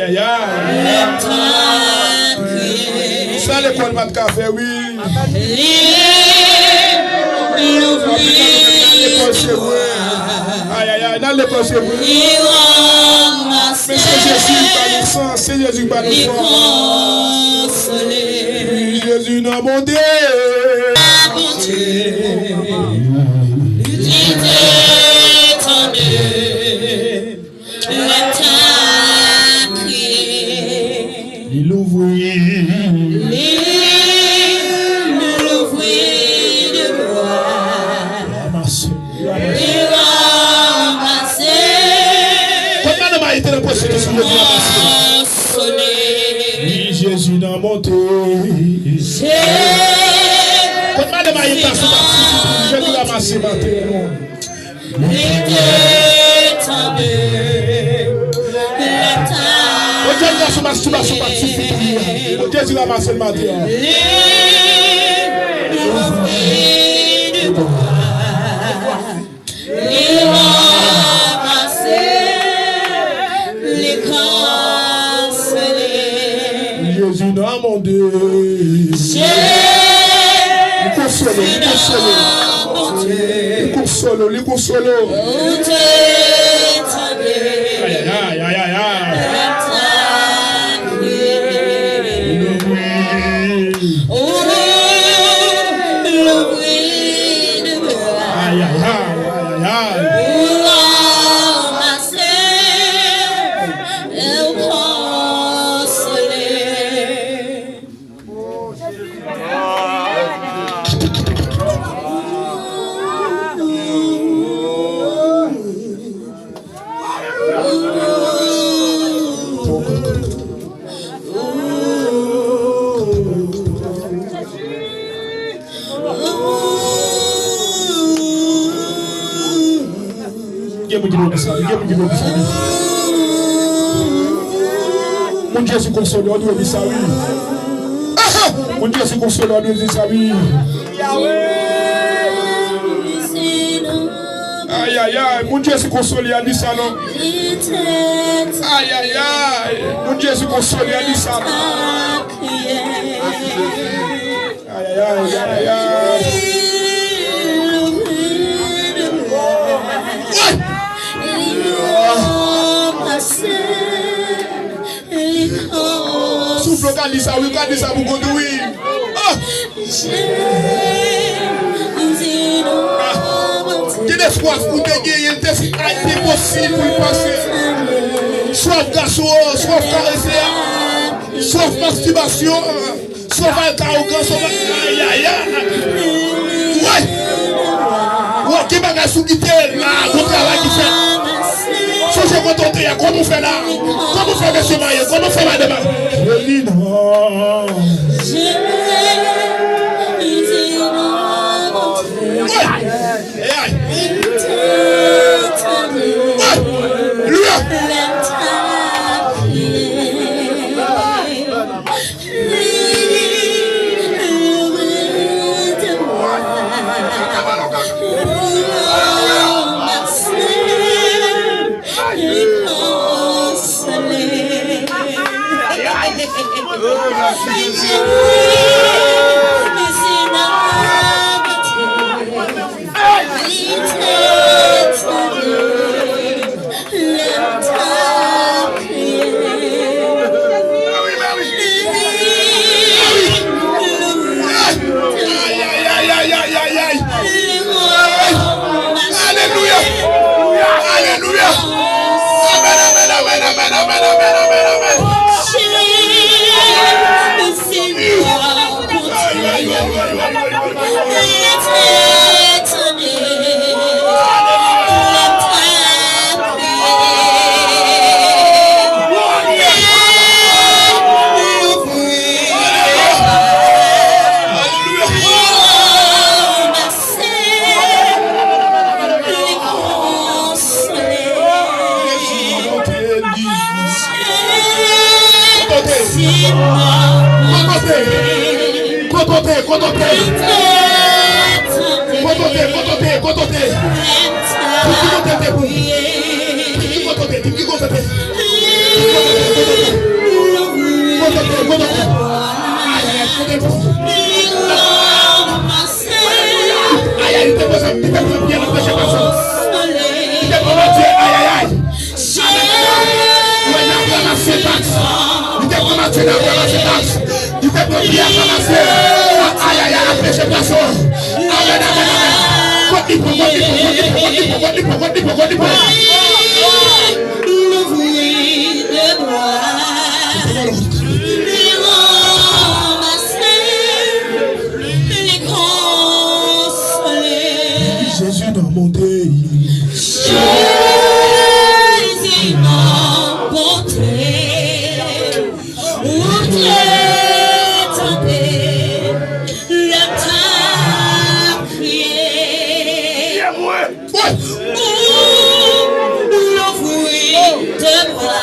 aïe, aïe. Ça, l'école va te café, oui. Aïe, aïe, aïe, dans l'école, c'est vous. Mais c'est Jésus qui nous sent, c'est Jésus qui nous sent. Jésus n'a mon Dieu. Il ouvrit. Jésus n'a monté. Quand madame a été je vais ramasser maintenant. Jésus ramasse le matin. Jésus n'a mon Dieu. Il console. Aïe, aïe, aïe, aïe, aïe. Mon Dieu, c'est consolé, on doit dire ça, oui. Mon Dieu, c'est consolé, on doit dire ça, oui. Aïe, aïe, aïe, mon Dieu, c'est consolé, on dit ça, non. Aïe, aïe, aïe, mon Dieu, c'est consolé, on dit ça, non. Aïe, aïe, aïe, aïe, aïe. Souffle, quand dit ça, oui, quand dit ça, vous conduisez. J'ai des soif pour te gagner, c'est impossible pour y passer. Soif garçon, soif caressé, soif masturbation, soif arrogance, soif. Aïe, aïe, aïe. Ouais, qui va sous quitter là, le travail qui fait. Si je me tente, comment on fait là? Comment on fait monsieur Maïe? Comment on fait madame? Je dis non. Côté. Jésus dans mon dé. Jésus dans mon dé. Où t'es tombé, le temps crié. L'ouvrir de bras.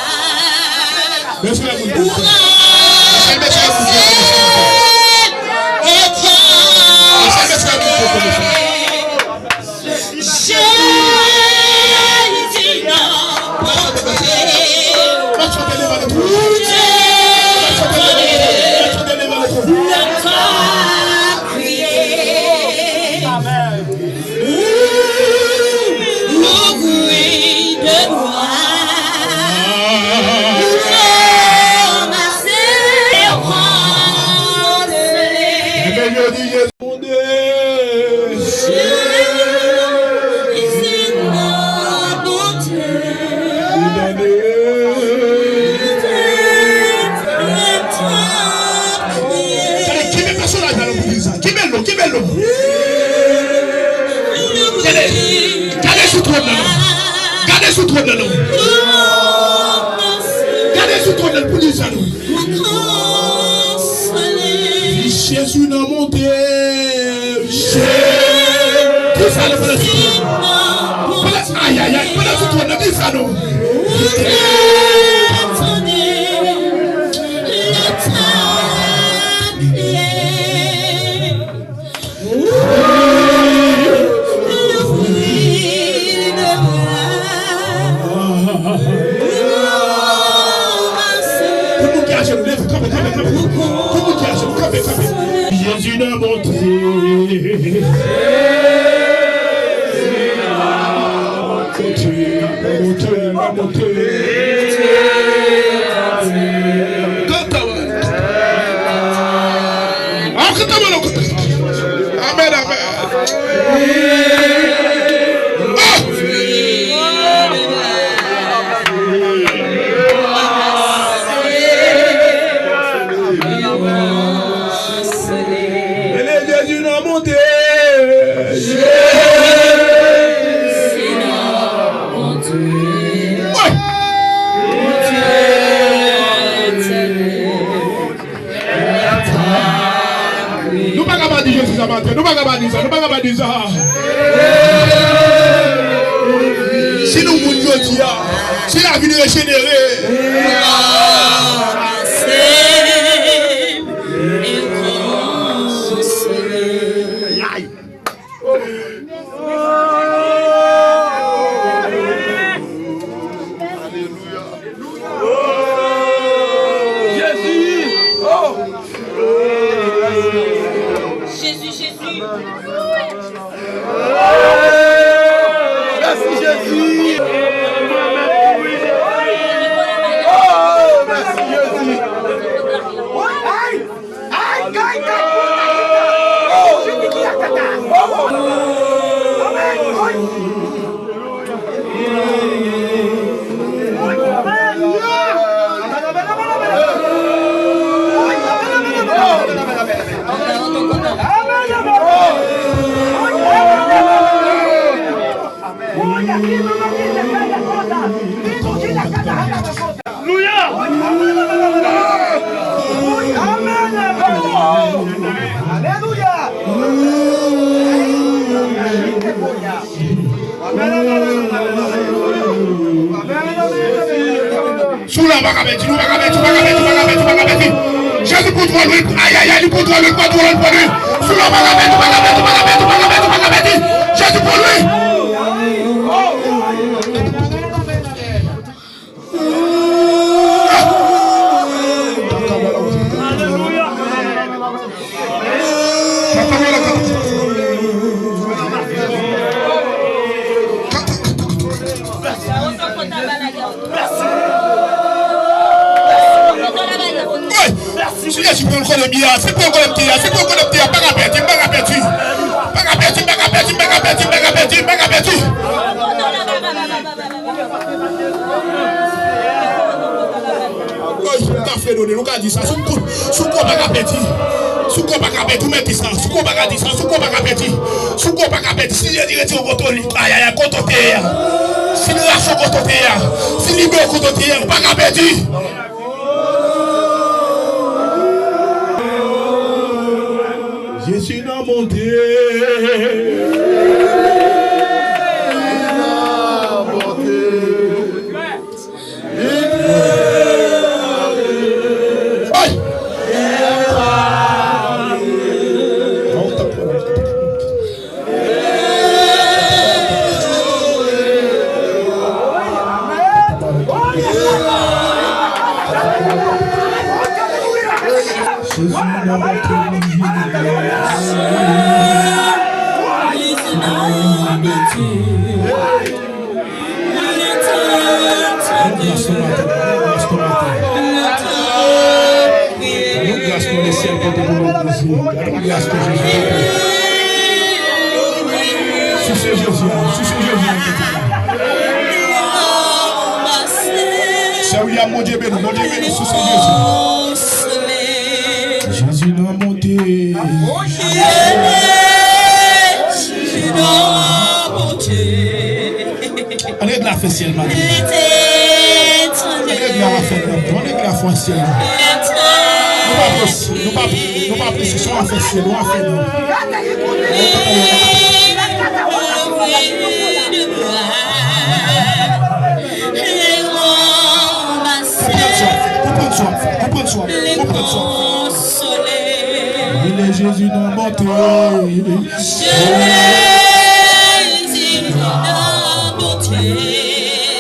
Gardez sous trône de l'eau. Gardez sous trône de l'eau pour dire ça nous. Jésus n'a monté. Tout ça le aïe aïe aïe. Pendant sous trône de dit ça nous. Jésus n'a monté. Amen, amen. Jésus n'a monté. Nous ne pouvons pas dire Jésus à matin. Nous ne pouvons pas dire ça. Nous ne pouvons pas dire ça. Si nous voulons dire, si la vie est régénérée. Jésus contrôle lui. Aïe aïe aïe, il contrôle lui. Contrôle pour lui. Sous la Jésus pour lui. Si vous connaissez bien, c'est pour connecter, c'est pour connecter, pas à perdre, pas à perdre, pas à perdre, pas à perdre, pas à perdre, pas à perdre. nous avons dit ça. Sous quoi pas appétit. Sous quoi pas appétit, vous mettez ça. Sous quoi pas dit ça. Sous quoi pas appétit. Sous quoi pas appétit. Si je dirais au côté, aïe aïe, côté. Si nous lâchons côté, si nous libérons côté, pas appétit. Jésus n'a monté. Mon Dieu béni, sous ce Jésus. Jésus n'a monté. Jésus n'a monté. Allez de la fête ciel, madame. Allez de la fête, allez de la foi ciel. Nous pas apprécier son affaire ciel, nous affaire nous. Il est Jésus dans mon terre. Jésus dans mon terre.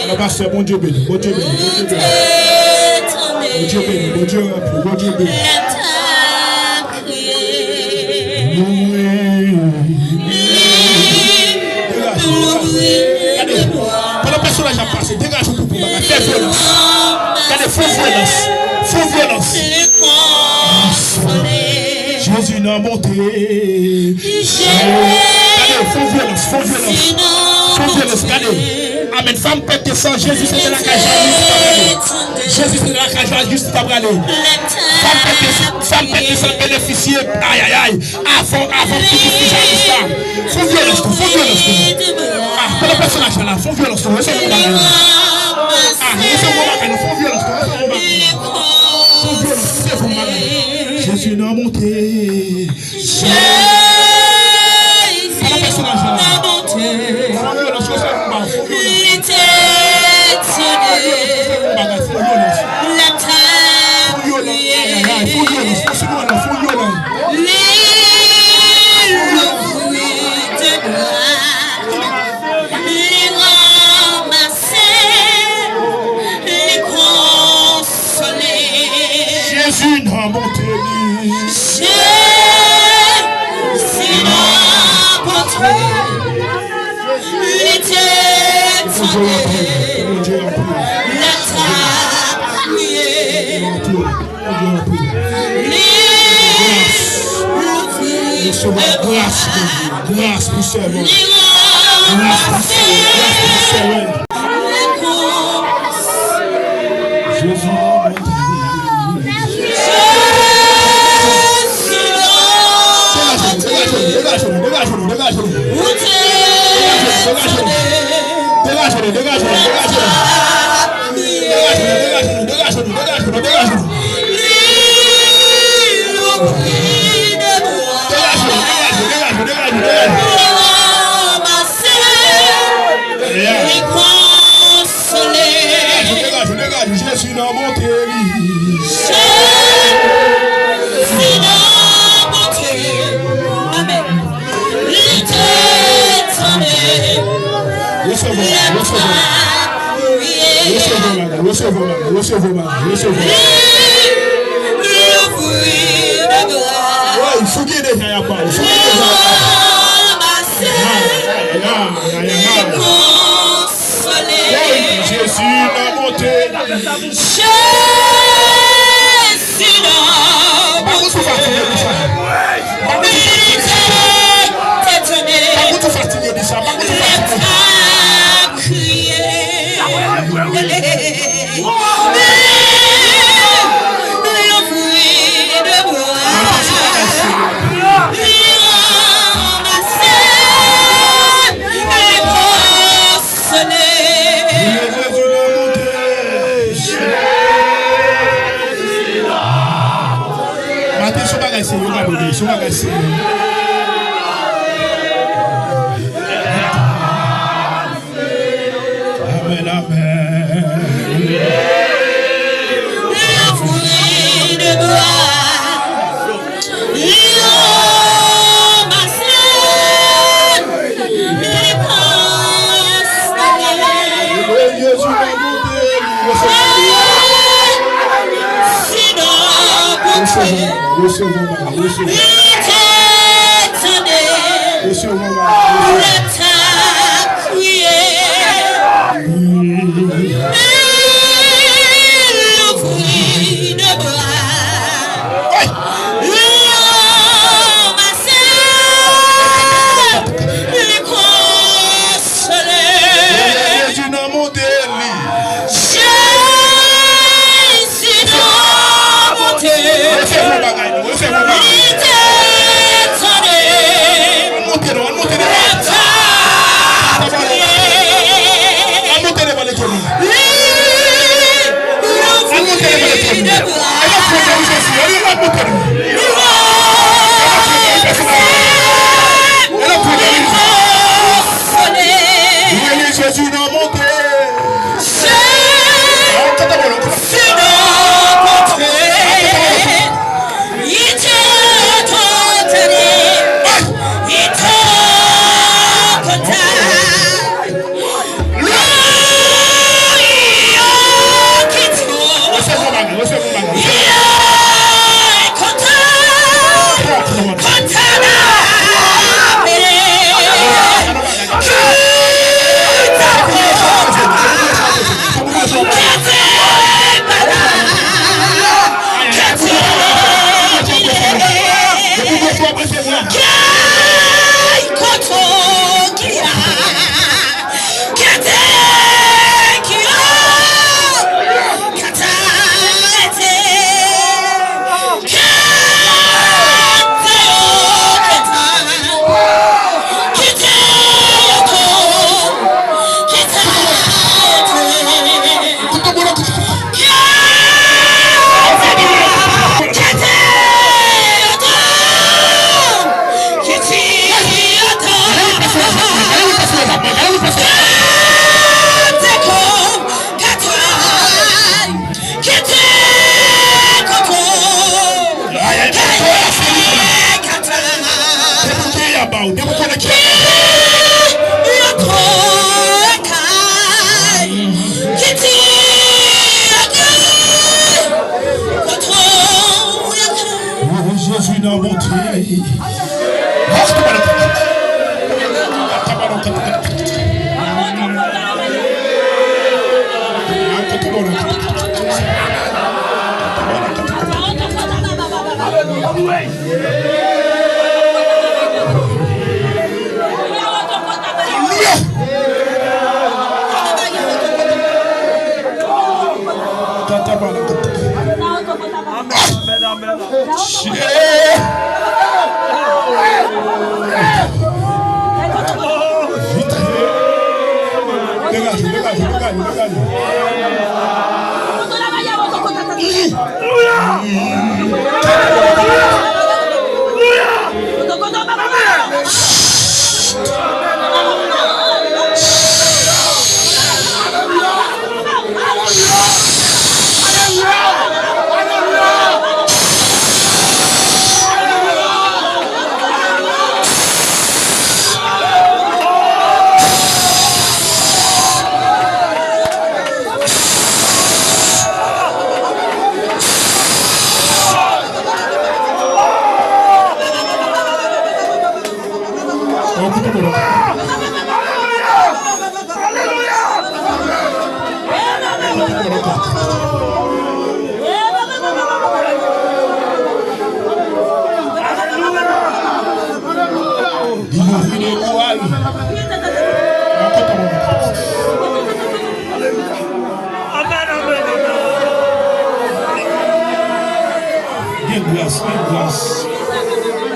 Alors, pasteur, mon Dieu béni, mon Dieu béni, mon Dieu béni, mon Dieu béni, mon Dieu rempli, mon Dieu béni. Quand le personnage a passé, dégage tout pour moi, fais violence. Regardez, faux violence. Jésus n'a monté. Regardez, faux violence. Regardez. Amen. Femme pète de sang, Jésus c'est de la cage Jésus c'est de la cage juste pas braler. Femme pète de sang, bénéficier. Aïe. Avant tout ce qui j'arrive là. Faux violence. Ah, le personnage là, faux violence. Faux violence. Jésus n'a monté. Jésus n'a monté. Jésus n'a monté. Grâce pour servir. Jésus n'a monté. Recevez-moi. Il faut qu'il y ait déjà la parole. Jésus n'a monté. Jésus n'a monté.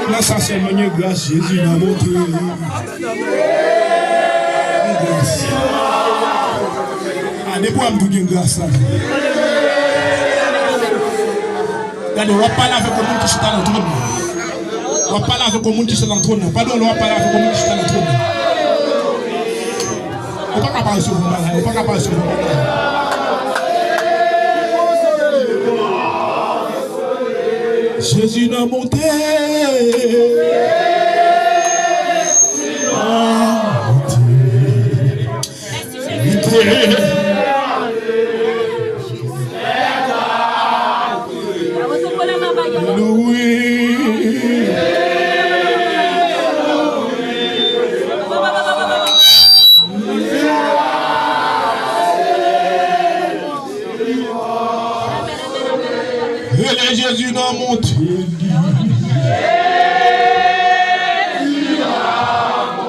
L'essentiellement, grâce, Jésus n'a montré. Grâce. Ah, ne pouvons pas dire grâce. Regardez, on va parler avec le monde qui est dans le trône. On va parler avec le monde qui est dans le trône. Pardon, on va parler avec le monde qui est dans le trône. On ne peut pas parler sur vous. On ne peut pas parler sur vous. Jésus n'a monté.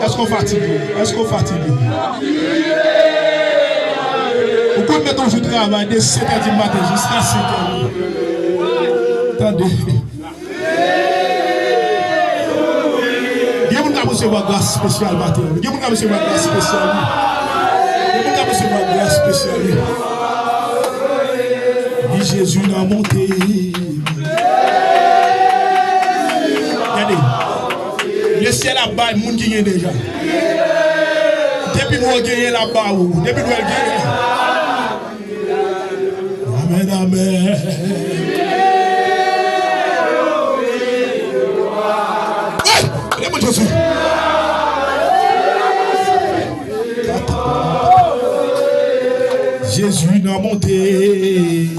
Est-ce qu'on fatigue? Est-ce qu'on fatigue? Pourquoi mettons je travaille de 7h du matin jusqu'à 5h? Attendez. Il y a quelqu'un qui recevoir grâce spéciale matin. Il y a quelqu'un qui recevoir grâce spéciale. Il y a quelqu'un qui recevoir grâce spéciale. Dit Jésus n'a monté. Regardez. Le ciel là-bas, le monde qui est déjà. Depuis nous gagner là-bas, depuis nous gagner. Amen, amen. Ouais, mon Jésus. Jésus n'a monté.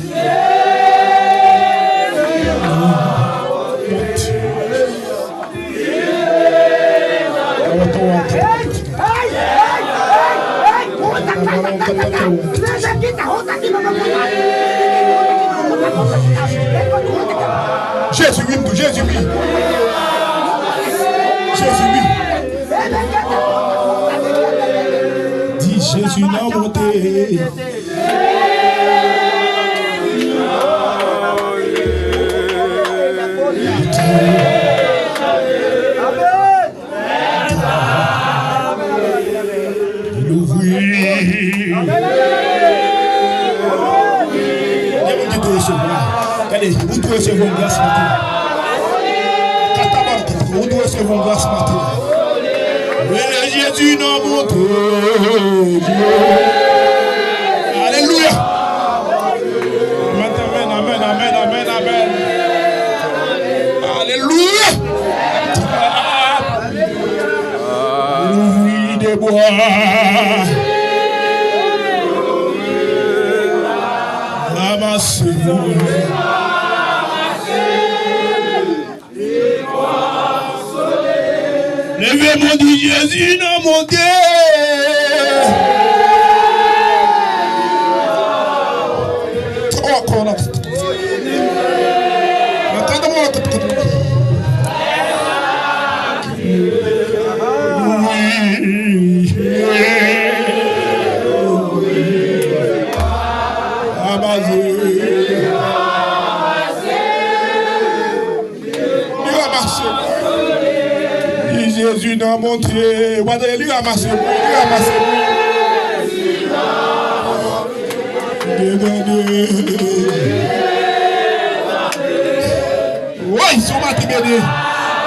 Jésus, oui, Jésus, oui. Jésus, oui. Dis Jésus n'a monté. Allez, vous devez recevoir grâce matin. Vous devez recevoir grâce matin. Jésus n'a monté. Alléluia. Amen, amen, amen, amen, amen. Alléluia. Louis des bois. Ramassez-vous. Levez-moi, dit Jésus n'a monté. Jésus n'a monté. Lui ramassez, lui ramassez. Oui, son matin béni.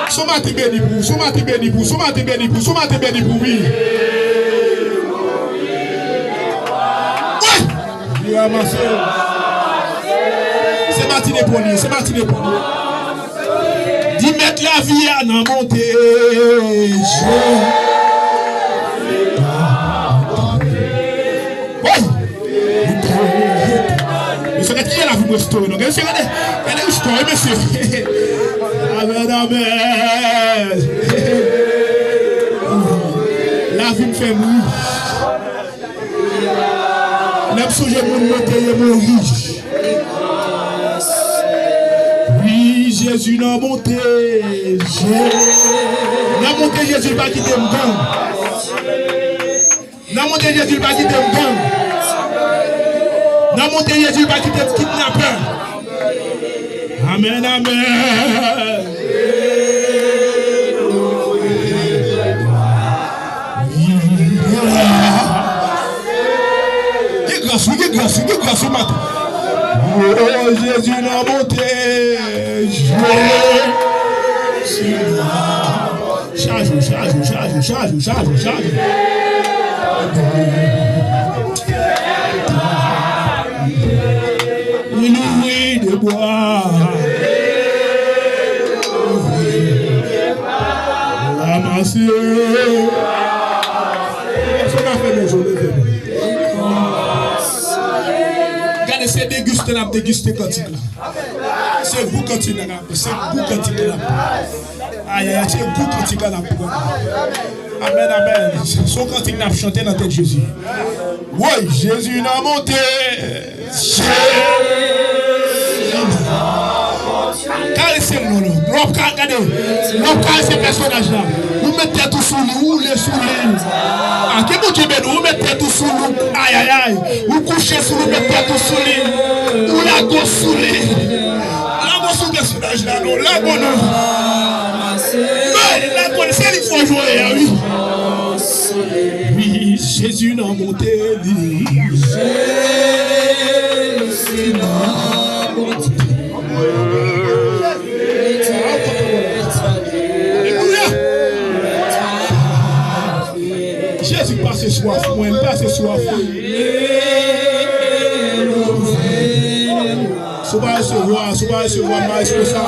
Son matin béni pour, son matin béni pour, son matin béni pour, son matin béni pour, oui. Oui, lui ramassez. C'est matinée pour lui, c'est matinée pour lui. Dis mettre la vie à n'en monter. Monsieur, qui est la vie de l'histoire? Donc, monsieur, elle est l'histoire, monsieur. Amen, amen. La vie me fait mourir. Même si je me mourir. Jésus n'a monté. N'a monté Jésus pas quitter me gang. N'a monté Jésus pas quitter me gang. N'a monté Jésus pas quitter me kidnappeur. Amen, amen. Get grâce, matin. Oh, Jésus n'a monté. Charge. Louis de bois. Ramasser. Regardez, c'est déguster cantique là. C'est vous cantique là. C'est vous cantique là. Aïe, c'est vous cantique là. Amen, amen. Son cantique n'a chanté dans la tête de Jésus. Oui, Jésus n'a monté. Caressez-moi, regardez. Caressez ces personnages là. Nous mettez tout sous nous, les sous nous. Ah, que bon Dieu béni, vous mettez tout sous nous. Aïe, aïe, aïe. Vous couchez sous nous, mettez tout sous nous. Ou la gosse sous nous. La gosse sous personnage là, non. La gosse non. La gosse, c'est il faut jouer, oui. Oui, Jésus n'a monté. Jésus n'a monté. Jésus passe soif, moi il passe soif. Souvent se voir, mais c'est ça.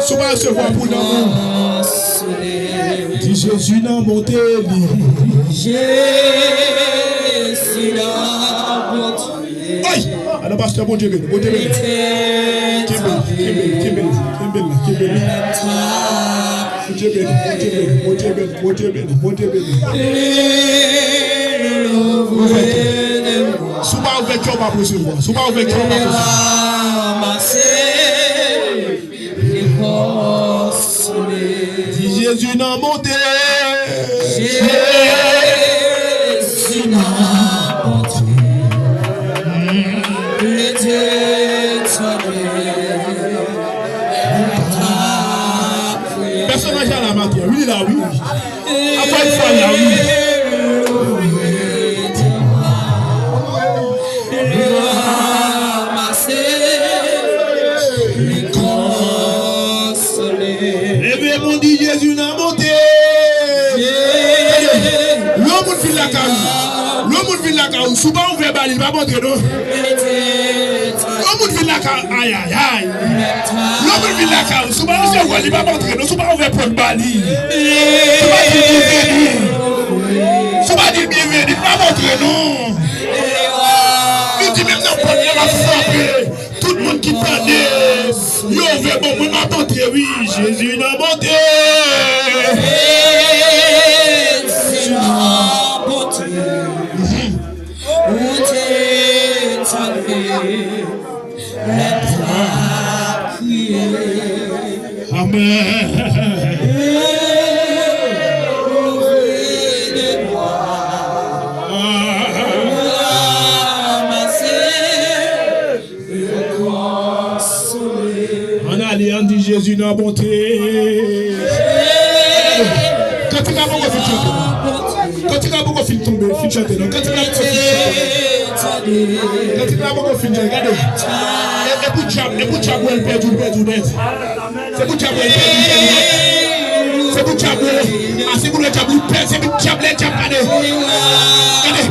Souvent se voir pour nous. Dis Jésus n'a monté. Jésus n'a monté. Aïe! Alors pasteur, bon Dieu, bon Dieu. Souvent avec toi, pas possible. Souvent avec toi, pas possible. Dis Jésus n'a monté. Jésus n'a monté. Personnage à la matière, oui, là, oui. Après une fois, là, oui. Levez mon dit Jésus n'a monté. L'homme vit la caille. L'homme vit la caille. Souvent on veut balayer, il va montrer non. L'homme vit la caille. Aïe aïe aïe. L'homme vit la caille. Souvent on se voit, il va montrer non. Souvent on veut prendre balayer. Souvent il bienvenu, il va montrer non. Il dit même non, il va frapper. Tout le monde qui parlait, yo veut bon, moi m'a montré, oui, Jésus n'a monté. Jésus n'a monté. Où t'es salvé, l'être prié. Amen. On dit Jésus n'a monté. Quand il a beaucoup fait tomber, quand il a beaucoup fait tomber, fait chanter, quand il a beaucoup fait tomber, regardez. Et pour Tchabou, elle perd du net. C'est pour Tchabou, elle perd du net. C'est pour Tchabou, c'est pour le Tchabou, c'est pour Tchabou, elle perd du net. Regardez.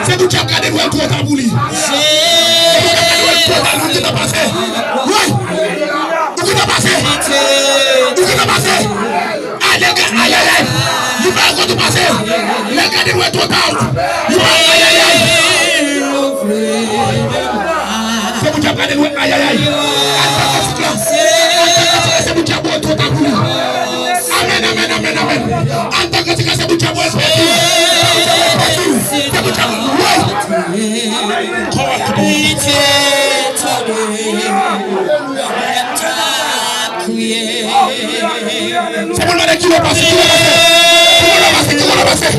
C'est pour Tchabou, elle perd du net. Où qui t'a passé? Oui! Où qui t'a passé? Où qui t'a passé? Ah, les gars, aïe aïe aïe! Il va encore te passer! Les gars, ils vont tout out! Il va aïe aïe aïe! C'est pour Tchabou, aïe aïe aïe! C'est pour Tchabou, tout out! Amen, amen, amen, amen! En tant que c'est pour Tchabou, c'est pour Tchabou! Oui! C'est pour le qui va passer, qui va passer.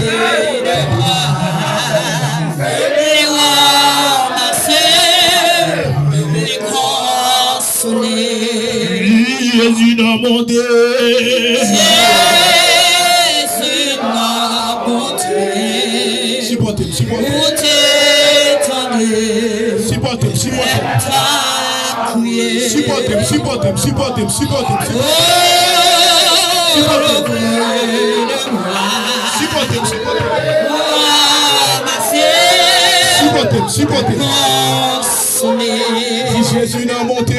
Jésus n'a monté. Jésus n'a monté. Supportez. Jésus n'a monté.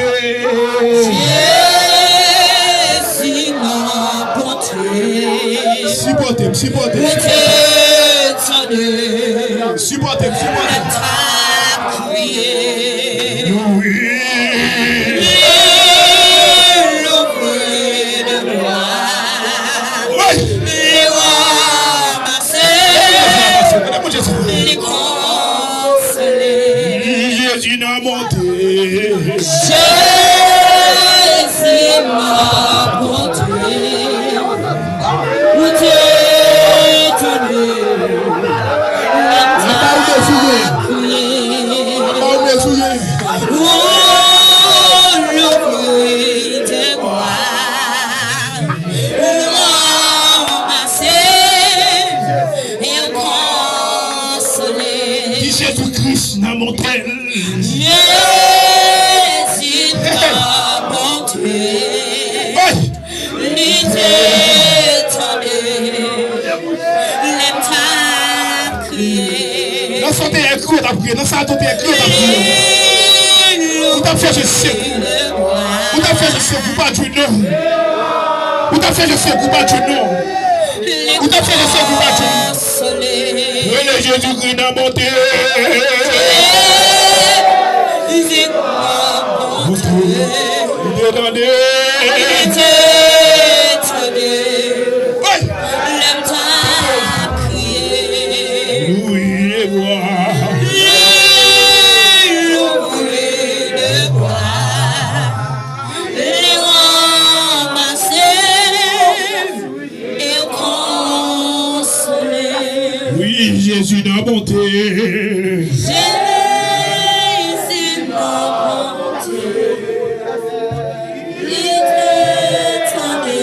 Jésus n'a monté. Dans son terre cru, t'as prié. Dans sa terre cru, t'as prié. Vous t'as fait, je sais. Vous t'as fait, je sais. Vous pas du nom. Vous t'as fait, je sais. Vous pas du nom. Vous t'as fait, je sais. Vous pas du nom. Oui, le Jésus-Christ n'a monté. Vous demandez. Jésus n'a monté. Jésus n'a monté. Il t'attendait.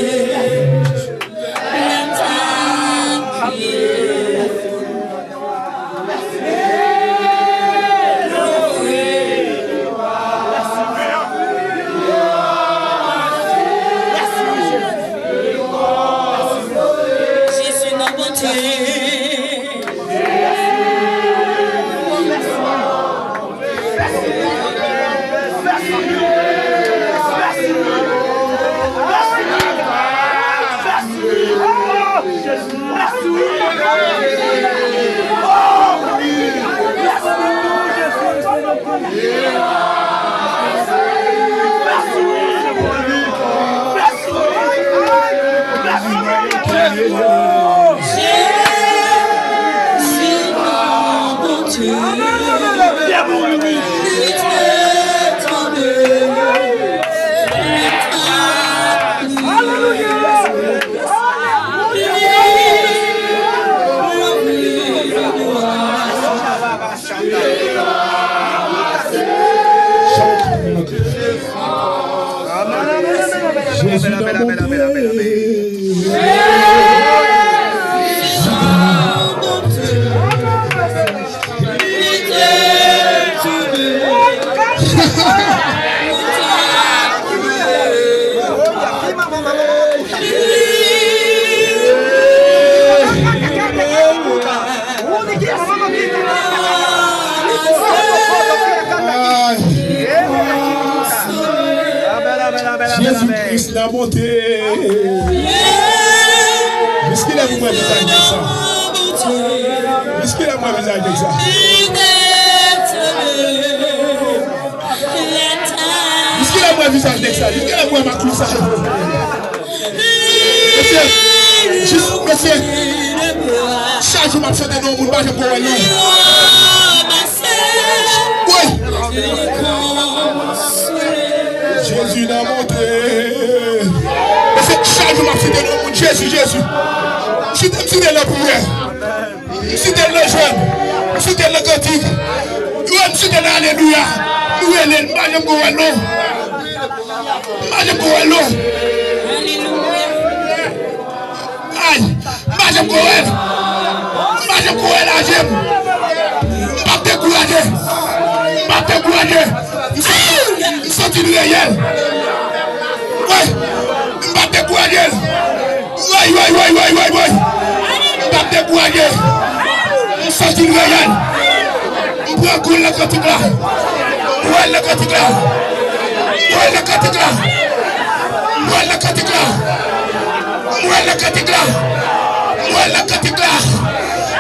Jésus n'a monté. Jésus-Christ l'a monté. Est-ce qu'il a vu moi visage avec ça? Est-ce qu'il a moi visage avec ça? Est-ce qu'il a moi visage avec ça? Est-ce qu'il a moi ma clouche? Monsieur, chaque jour m'a fait des noms, mon bas, je peux aller. Oui. Jésus n'a monté. Chaque jour m'a fait des noms, Jésus. Je suis dans la prière. Je suis dans le jeûne. Je suis dans le gothique. Je suis dans l'alléluia. Nous allons, je go à l'eau. Je go à l'eau. Aïe, je go à l'eau. Je go à la gemme. Pas te décourager. Ils sont du réel. Ouais. Pas te décourager. Ouais. Pas te décourager. Ils sont du réel. On prend cool la critique là. Ouais, la critique là.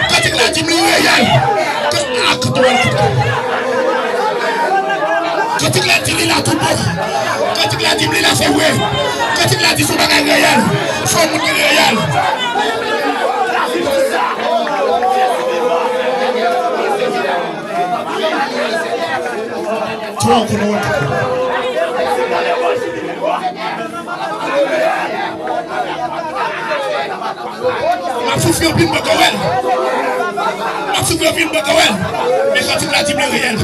Critique là, tu me réel. Quand il a dit il a tout bon. Quand il a dit il a fait ouais. Quand il a dit son bagage réel. Son monde réel. Toi, ma souffle au film Bakawel. Ma souffle au film Bakawel. Mais quand il a dit réel.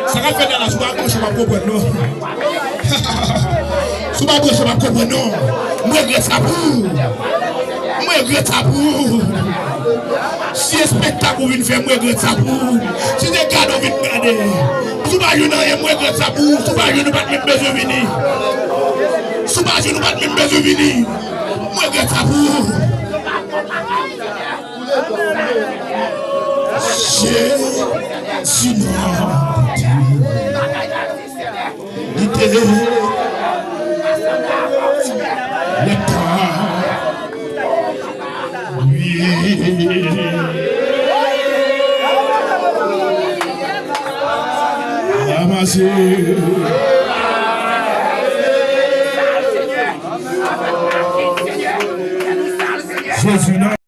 Ça va faire dans la soirée, je ne vais pas comprendre. Je ne vais pas comprendre. Moi, je vais ça pour. Moi, regrette ça pour. Si un spectacle vient faire, moi regrette ça pour. Si des cadeaux viennent regarder, si pas je n'ai moi regrette ça pour. Si pas je n'ai pas même besoin de venir. Si pas je n'ai pas même besoin de venir. Moi regrette ça pour. Jésus le temps, oui. Ramassez. Jésus n'a